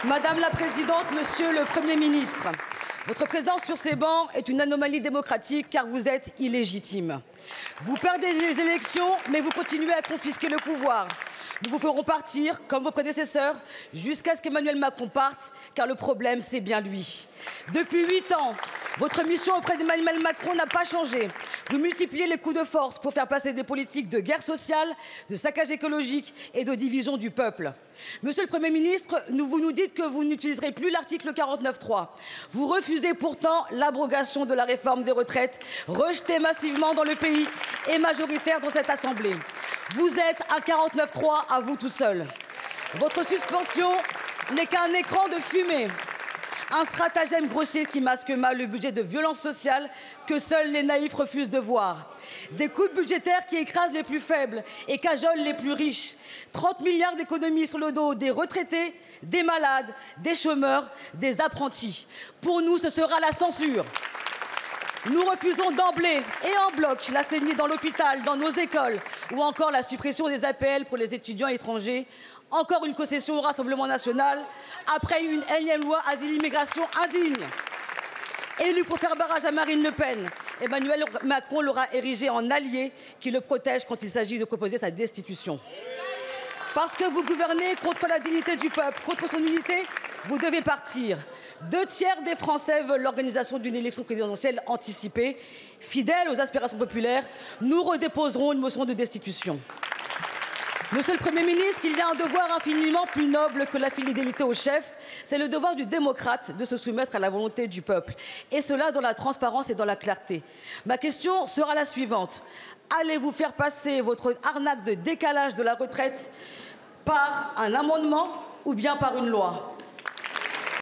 Madame la Présidente, Monsieur le Premier ministre, votre présence sur ces bancs est une anomalie démocratique car vous êtes illégitime. Vous perdez les élections, mais vous continuez à confisquer le pouvoir. Nous vous ferons partir, comme vos prédécesseurs, jusqu'à ce qu'Emmanuel Macron parte, car le problème, c'est bien lui. Depuis 8 ans, votre mission auprès d'Emmanuel Macron n'a pas changé. Vous multipliez les coups de force pour faire passer des politiques de guerre sociale, de saccage écologique et de division du peuple. Monsieur le Premier ministre, vous nous dites que vous n'utiliserez plus l'article 49.3. Vous refusez pourtant l'abrogation de la réforme des retraites, rejetée massivement dans le pays et majoritaire dans cette Assemblée. Vous êtes un 49.3 à vous tout seul. Votre suspension n'est qu'un écran de fumée. Un stratagème grossier qui masque mal le budget de violence sociale que seuls les naïfs refusent de voir. Des coupes budgétaires qui écrasent les plus faibles et cajolent les plus riches. 30 milliards d'économies sur le dos des retraités, des malades, des chômeurs, des apprentis. Pour nous, ce sera la censure. Nous refusons d'emblée et en bloc la saignée dans l'hôpital, dans nos écoles, ou encore la suppression des APL pour les étudiants étrangers. Encore une concession au Rassemblement national, après une énième loi asile-immigration indigne. Élu pour faire barrage à Marine Le Pen, Emmanuel Macron l'aura érigé en allié qui le protège quand il s'agit de proposer sa destitution. Parce que vous gouvernez contre la dignité du peuple, contre son unité, vous devez partir. 2 tiers des Français veulent l'organisation d'une élection présidentielle anticipée. Fidèles aux aspirations populaires, nous redéposerons une motion de destitution. Monsieur le Premier ministre, il y a un devoir infiniment plus noble que la fidélité au chef. C'est le devoir du démocrate de se soumettre à la volonté du peuple. Et cela dans la transparence et dans la clarté. Ma question sera la suivante. Allez-vous faire passer votre arnaque de décalage de la retraite par un amendement ou bien par une loi ?